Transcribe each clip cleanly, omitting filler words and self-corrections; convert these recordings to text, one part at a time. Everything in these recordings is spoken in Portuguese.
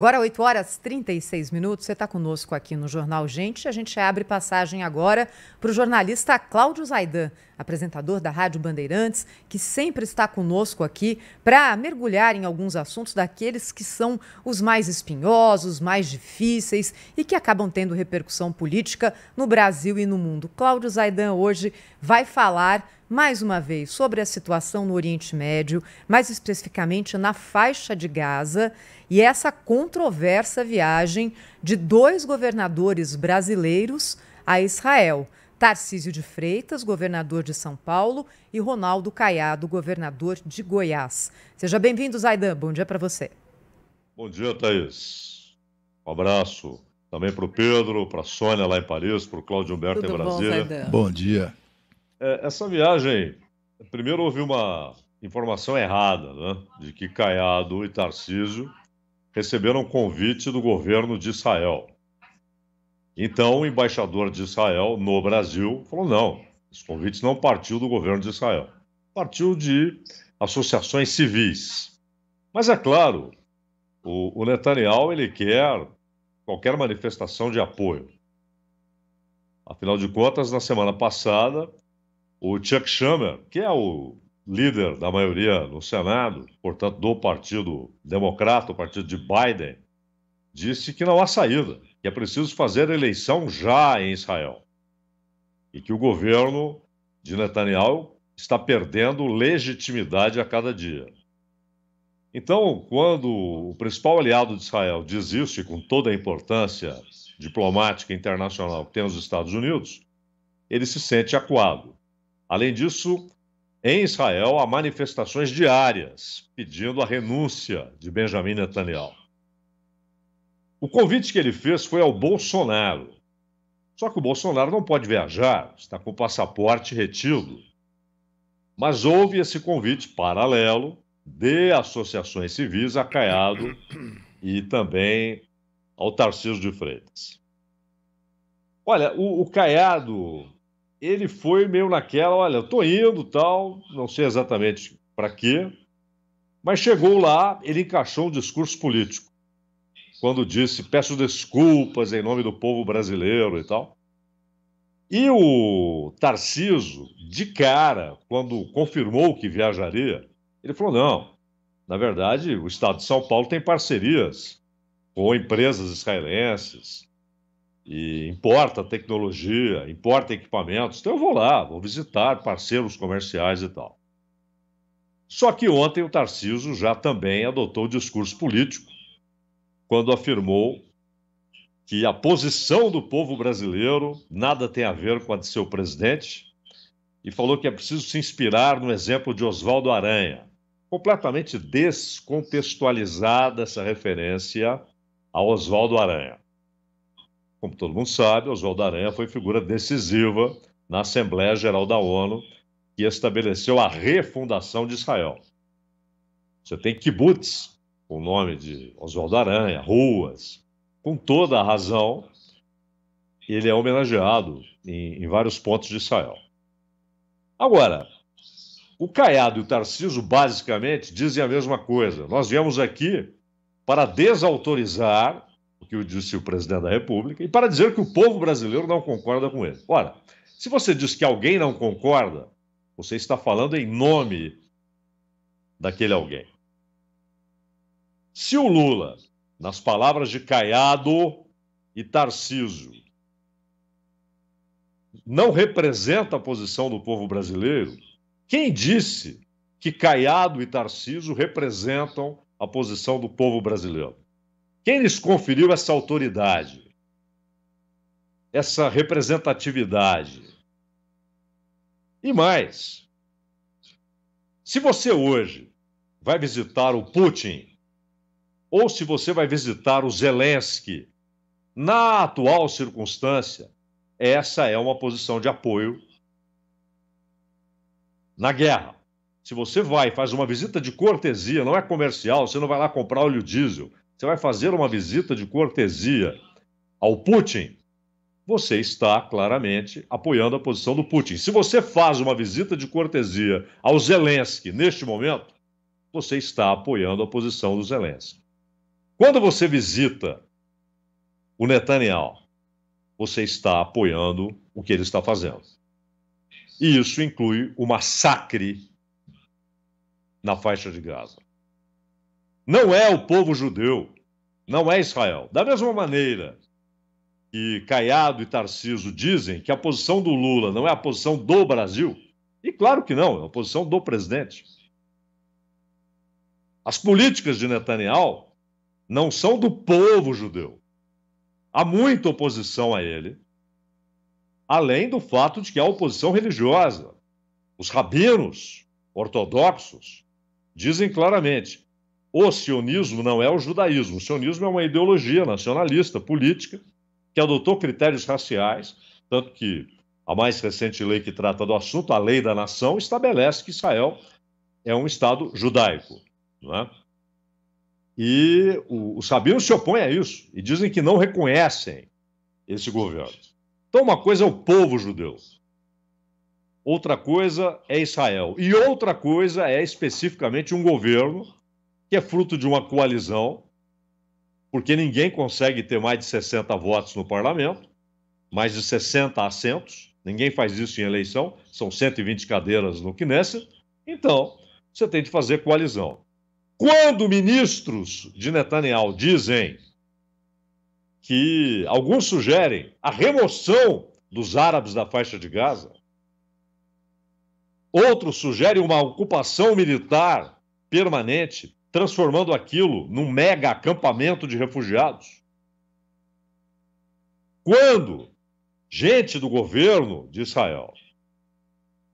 Agora, 8 horas e 36 minutos, você está conosco aqui no Jornal Gente. A gente abre passagem agora para o jornalista Cláudio Zaidan, apresentador da Rádio Bandeirantes, que sempre está conosco aqui para mergulhar em alguns assuntos daqueles que são os mais espinhosos, mais difíceis e que acabam tendo repercussão política no Brasil e no mundo. Cláudio Zaidan hoje vai falar mais uma vez sobre a situação no Oriente Médio, mais especificamente na faixa de Gaza, e essa controversa viagem de dois governadores brasileiros a Israel. Tarcísio de Freitas, governador de São Paulo, e Ronaldo Caiado, governador de Goiás. Seja bem-vindo, Zaidan. Bom dia para você. Bom dia, Thaís. Um abraço também para o Pedro, para a Sônia lá em Paris, para o Cláudio Humberto em Brasília. Bom, Zaidan? Bom dia. Essa viagem, primeiro houve uma informação errada, né, de que Caiado e Tarcísio receberam um convite do governo de Israel. Então, o embaixador de Israel no Brasil falou: não, esse convite não partiu do governo de Israel, partiu de associações civis. Mas é claro, o Netanyahu ele quer qualquer manifestação de apoio. Afinal de contas, na semana passada, o Chuck Schumer, que é o líder da maioria no Senado, portanto, do Partido Democrata, o partido de Biden, disse que não há saída, que é preciso fazer eleição já em Israel. E que o governo de Netanyahu está perdendo legitimidade a cada dia. Então, quando o principal aliado de Israel diz isso, e com toda a importância diplomática internacional que tem os Estados Unidos, ele se sente acuado. Além disso, em Israel há manifestações diárias pedindo a renúncia de Benjamin Netanyahu. O convite que ele fez foi ao Bolsonaro. Só que o Bolsonaro não pode viajar, está com o passaporte retido. Mas houve esse convite paralelo de associações civis a Caiado e também ao Tarcísio de Freitas. Olha, o Caiado, ele foi meio naquela: olha, eu tô indo, tal, não sei exatamente para quê, mas chegou lá, ele encaixou um discurso político, quando disse: peço desculpas em nome do povo brasileiro e tal. E o Tarcísio, de cara, quando confirmou que viajaria, ele falou: não, na verdade, o Estado de São Paulo tem parcerias com empresas israelenses, e importa tecnologia, importa equipamentos, então eu vou lá, vou visitar parceiros comerciais e tal. Só que ontem o Tarcísio já também adotou o discurso político, quando afirmou que a posição do povo brasileiro nada tem a ver com a de seu presidente, e falou que é preciso se inspirar no exemplo de Oswaldo Aranha. Completamente descontextualizada essa referência a Oswaldo Aranha. Como todo mundo sabe, Oswaldo Aranha foi figura decisiva na Assembleia Geral da ONU, que estabeleceu a refundação de Israel. Você tem kibbutz, com o nome de Oswaldo Aranha, ruas, com toda a razão, ele é homenageado em vários pontos de Israel. Agora, o Caiado e o Tarcísio basicamente dizem a mesma coisa. Nós viemos aqui para desautorizar o que disse o presidente da República e para dizer que o povo brasileiro não concorda com ele. Ora, se você diz que alguém não concorda, você está falando em nome daquele alguém. Se o Lula, nas palavras de Caiado e Tarcísio, não representa a posição do povo brasileiro, quem disse que Caiado e Tarcísio representam a posição do povo brasileiro? Quem lhes conferiu essa autoridade, essa representatividade? E mais, se você hoje vai visitar o Putin, ou se você vai visitar o Zelensky, na atual circunstância, essa é uma posição de apoio na guerra. Se você vai e faz uma visita de cortesia, não é comercial, você não vai lá comprar óleo diesel, você vai fazer uma visita de cortesia ao Putin, você está claramente apoiando a posição do Putin. Se você faz uma visita de cortesia ao Zelensky neste momento, você está apoiando a posição do Zelensky. Quando você visita o Netanyahu, você está apoiando o que ele está fazendo. E isso inclui o massacre na faixa de Gaza. Não é o povo judeu, não é Israel. Da mesma maneira que Caiado e Tarcísio dizem que a posição do Lula não é a posição do Brasil, e claro que não, é a posição do presidente. As políticas de Netanyahu não são do povo judeu. Há muita oposição a ele, além do fato de que há oposição religiosa. Os rabinos ortodoxos dizem claramente: o sionismo não é o judaísmo. O sionismo é uma ideologia nacionalista, política, que adotou critérios raciais, tanto que a mais recente lei que trata do assunto, a Lei da Nação, estabelece que Israel é um Estado judaico, não é? E os rabinos se opõem a isso e dizem que não reconhecem esse governo. Então, uma coisa é o povo judeu, outra coisa é Israel, e outra coisa é especificamente um governo que é fruto de uma coalizão, porque ninguém consegue ter mais de 60 votos no parlamento, mais de 60 assentos, ninguém faz isso em eleição, são 120 cadeiras no Knesset, então você tem de fazer coalizão. Quando ministros de Netanyahu dizem que alguns sugerem a remoção dos árabes da faixa de Gaza, outros sugerem uma ocupação militar permanente, transformando aquilo num mega acampamento de refugiados. Quando gente do governo de Israel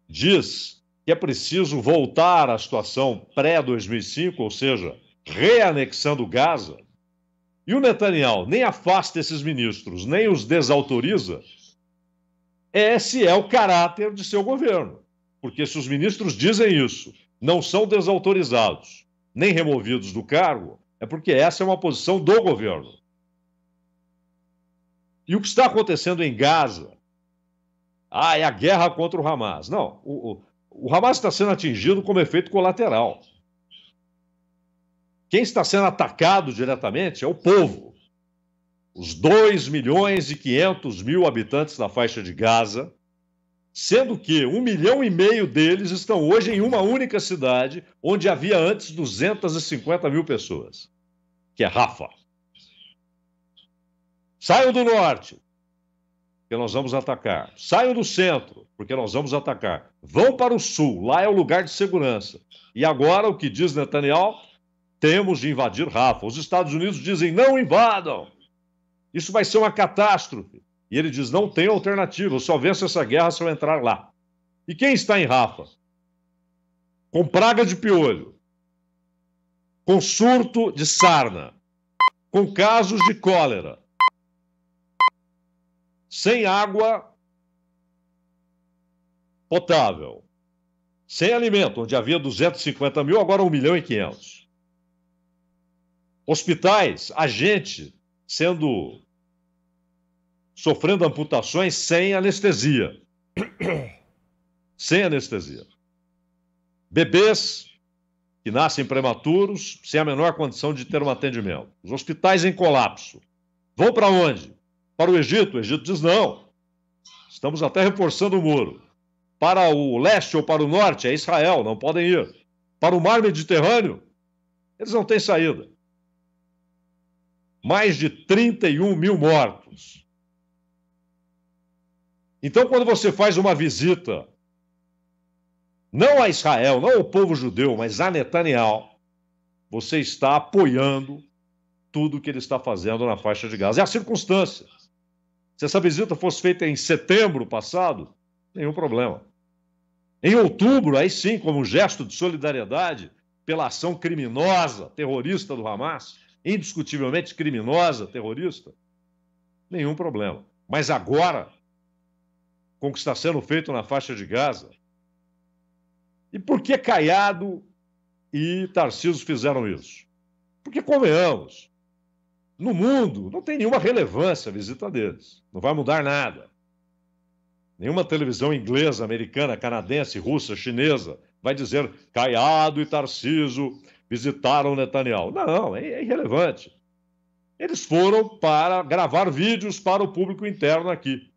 diz que é preciso voltar à situação pré-2005, ou seja, reanexando Gaza, e o Netanyahu nem afasta esses ministros, nem os desautoriza, esse é o caráter de seu governo. Porque se os ministros dizem isso, não são desautorizados, nem removidos do cargo, é porque essa é uma posição do governo. E o que está acontecendo em Gaza? É a guerra contra o Hamas. Não, o Hamas está sendo atingido como efeito colateral. Quem está sendo atacado diretamente é o povo. Os 2.500.000 habitantes da faixa de Gaza, sendo que 1,5 milhão deles estão hoje em uma única cidade, onde havia antes 250.000 pessoas, que é Rafah. Saiam do norte, porque nós vamos atacar. Saiam do centro, porque nós vamos atacar. Vão para o sul, lá é o lugar de segurança. E agora, o que diz Netanyahu? Temos de invadir Rafah. Os Estados Unidos dizem, não invadam. Isso vai ser uma catástrofe. E ele diz, não tem alternativa, eu só venço essa guerra se eu entrar lá. E quem está em Rafah? Com praga de piolho, com surto de sarna, com casos de cólera, sem água potável, sem alimento, onde havia 250.000, agora 1.500.000. Hospitais, a gente sofrendo amputações sem anestesia. Sem anestesia. Bebês que nascem prematuros, sem a menor condição de ter um atendimento. Os hospitais em colapso. Vão para onde? Para o Egito. O Egito diz não. Estamos até reforçando o muro. Para o leste ou para o norte é Israel, não podem ir. Para o mar Mediterrâneo, eles não têm saída. Mais de 31.000 mortos. Então, quando você faz uma visita, não a Israel, não ao povo judeu, mas a Netanyahu, você está apoiando tudo que ele está fazendo na faixa de Gaza. É a circunstância. Se essa visita fosse feita em setembro passado, nenhum problema. Em outubro, aí sim, como um gesto de solidariedade pela ação criminosa, terrorista do Hamas, indiscutivelmente criminosa, terrorista, nenhum problema. Mas agora, com o que está sendo feito na faixa de Gaza, e por que Caiado e Tarcísio fizeram isso? Porque, convenhamos, no mundo não tem nenhuma relevância a visita deles, não vai mudar nada. Nenhuma televisão inglesa, americana, canadense, russa, chinesa vai dizer Caiado e Tarcísio visitaram Netanyahu. Não, é irrelevante. Eles foram para gravar vídeos para o público interno aqui.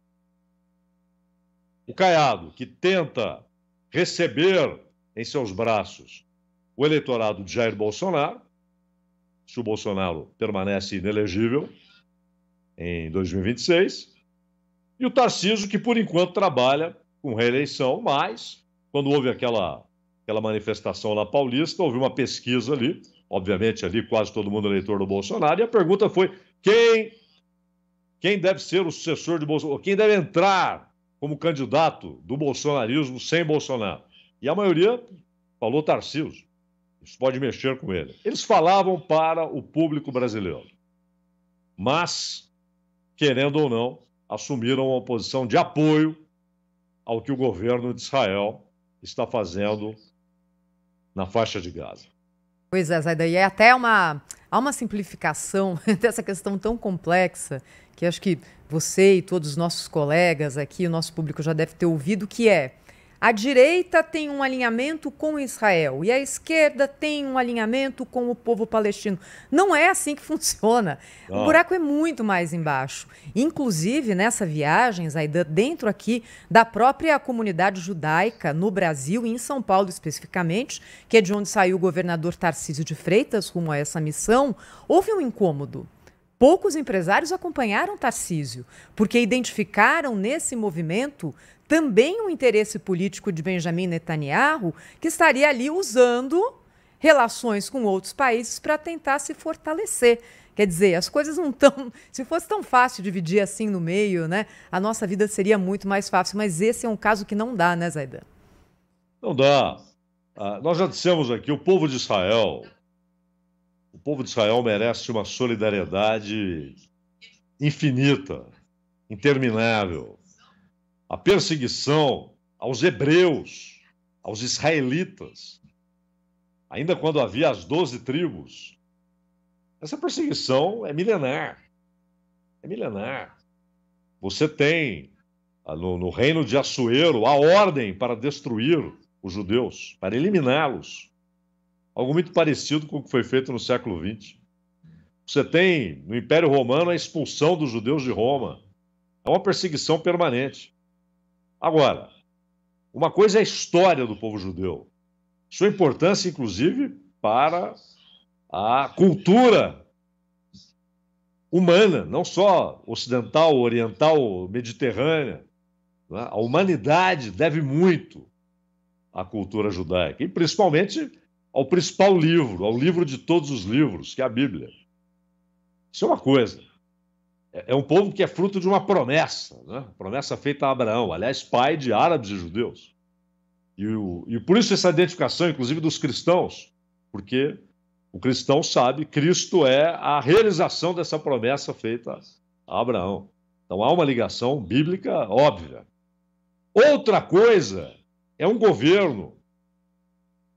O Caiado, que tenta receber em seus braços o eleitorado de Jair Bolsonaro, se o Bolsonaro permanece inelegível em 2026, e o Tarcísio, que por enquanto trabalha com reeleição, mas quando houve aquela manifestação na Paulista, houve uma pesquisa ali, obviamente ali quase todo mundo eleitor do Bolsonaro, e a pergunta foi quem deve ser o sucessor de Bolsonaro, quem deve entrar como candidato do bolsonarismo sem Bolsonaro. E a maioria falou Tarcísio. Isso pode mexer com ele. Eles falavam para o público brasileiro, mas, querendo ou não, assumiram uma posição de apoio ao que o governo de Israel está fazendo na faixa de Gaza. Pois é, Zayda, e há uma simplificação dessa questão tão complexa que acho que você e todos os nossos colegas aqui, o nosso público já deve ter ouvido, que é: a direita tem um alinhamento com Israel e a esquerda tem um alinhamento com o povo palestino. Não é assim que funciona. Não. O buraco é muito mais embaixo. Inclusive, nessa viagem, Zayda, dentro aqui da própria comunidade judaica no Brasil e em São Paulo especificamente, que é de onde saiu o governador Tarcísio de Freitas rumo a essa missão, houve um incômodo. Poucos empresários acompanharam Tarcísio, porque identificaram nesse movimento também um interesse político de Benjamin Netanyahu, que estaria ali usando relações com outros países para tentar se fortalecer. Quer dizer, as coisas não estão... Se fosse tão fácil dividir assim no meio, né, a nossa vida seria muito mais fácil. Mas esse é um caso que não dá, né, Zayda? Não dá. Nós já dissemos aqui, o povo de Israel merece uma solidariedade infinita, interminável. A perseguição aos hebreus, aos israelitas, ainda quando havia as 12 tribos, essa perseguição é milenar. É milenar. Você tem, no reino de Assuero, a ordem para destruir os judeus, para eliminá-los. Algo muito parecido com o que foi feito no século XX. Você tem, no Império Romano, a expulsão dos judeus de Roma. É uma perseguição permanente. Agora, uma coisa é a história do povo judeu. Sua importância, inclusive, para a cultura humana, não só ocidental, oriental, mediterrânea. Né? A humanidade deve muito à cultura judaica, e principalmente ao principal livro, ao livro de todos os livros, que é a Bíblia. Isso é uma coisa. É um povo que é fruto de uma promessa, né? Promessa feita a Abraão, aliás, pai de árabes e judeus. E por isso essa identificação, inclusive, dos cristãos, porque o cristão sabe que Cristo é a realização dessa promessa feita a Abraão. Então há uma ligação bíblica óbvia. Outra coisa é um governo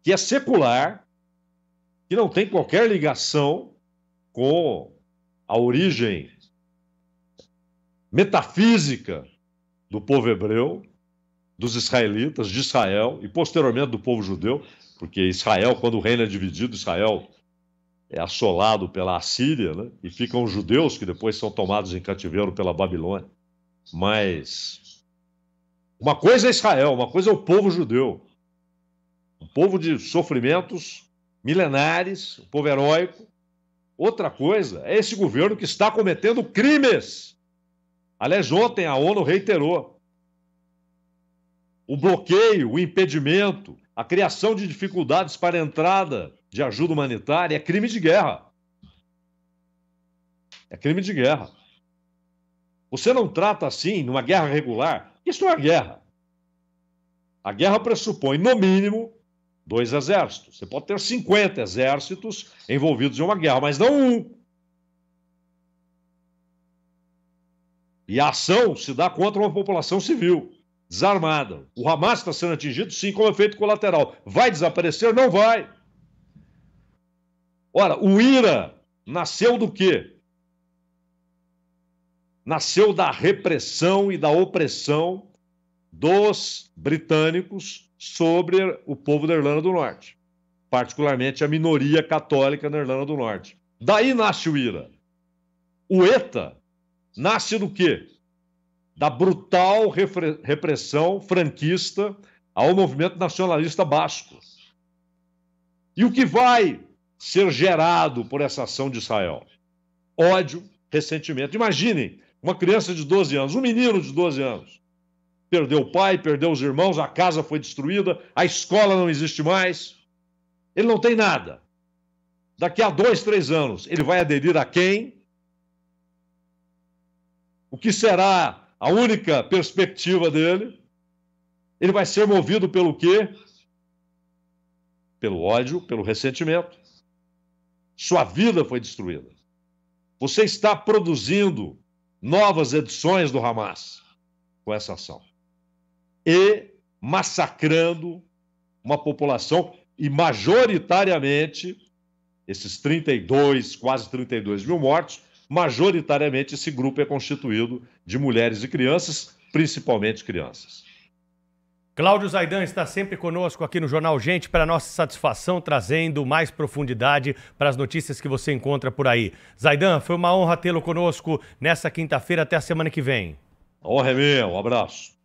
que é secular, que não tem qualquer ligação com a origem metafísica do povo hebreu, dos israelitas, de Israel, e posteriormente do povo judeu, porque Israel, quando o reino é dividido, Israel é assolado pela Assíria, né? E ficam os judeus, que depois são tomados em cativeiro pela Babilônia. Mas uma coisa é Israel, uma coisa é o povo judeu. Um povo de sofrimentos milenares, um povo heróico. Outra coisa é esse governo que está cometendo crimes. Aliás, ontem a ONU reiterou o bloqueio, o impedimento, a criação de dificuldades para a entrada de ajuda humanitária é crime de guerra. É crime de guerra. Você não trata assim, numa guerra regular. Isso não é guerra. A guerra pressupõe, no mínimo, 2 exércitos. Você pode ter 50 exércitos envolvidos em uma guerra, mas não um. E a ação se dá contra uma população civil, desarmada. O Hamas está sendo atingido, sim, como efeito colateral. Vai desaparecer? Não vai. Ora, o IRA nasceu do quê? Nasceu da repressão e da opressão dos britânicos sobre o povo da Irlanda do Norte, particularmente a minoria católica na Irlanda do Norte. Daí nasce o IRA. O ETA nasce do quê? Da brutal repressão franquista ao movimento nacionalista basco. E o que vai ser gerado por essa ação de Israel? Ódio, ressentimento. Imaginem uma criança de 12 anos, um menino de 12 anos, perdeu o pai, perdeu os irmãos, a casa foi destruída, a escola não existe mais, ele não tem nada. Daqui a 2, 3 anos, ele vai aderir a quem? O que será a única perspectiva dele? Ele vai ser movido pelo quê? Pelo ódio, pelo ressentimento. Sua vida foi destruída. Você está produzindo novas edições do Hamas com essa ação. E massacrando uma população, e majoritariamente, esses 32, quase 32 mil mortos, majoritariamente esse grupo é constituído de mulheres e crianças, principalmente crianças. Cláudio Zaidan está sempre conosco aqui no Jornal Gente, para nossa satisfação, trazendo mais profundidade para as notícias que você encontra por aí. Zaidan, foi uma honra tê-lo conosco nessa quinta-feira. Até a semana que vem. A honra é minha, um abraço.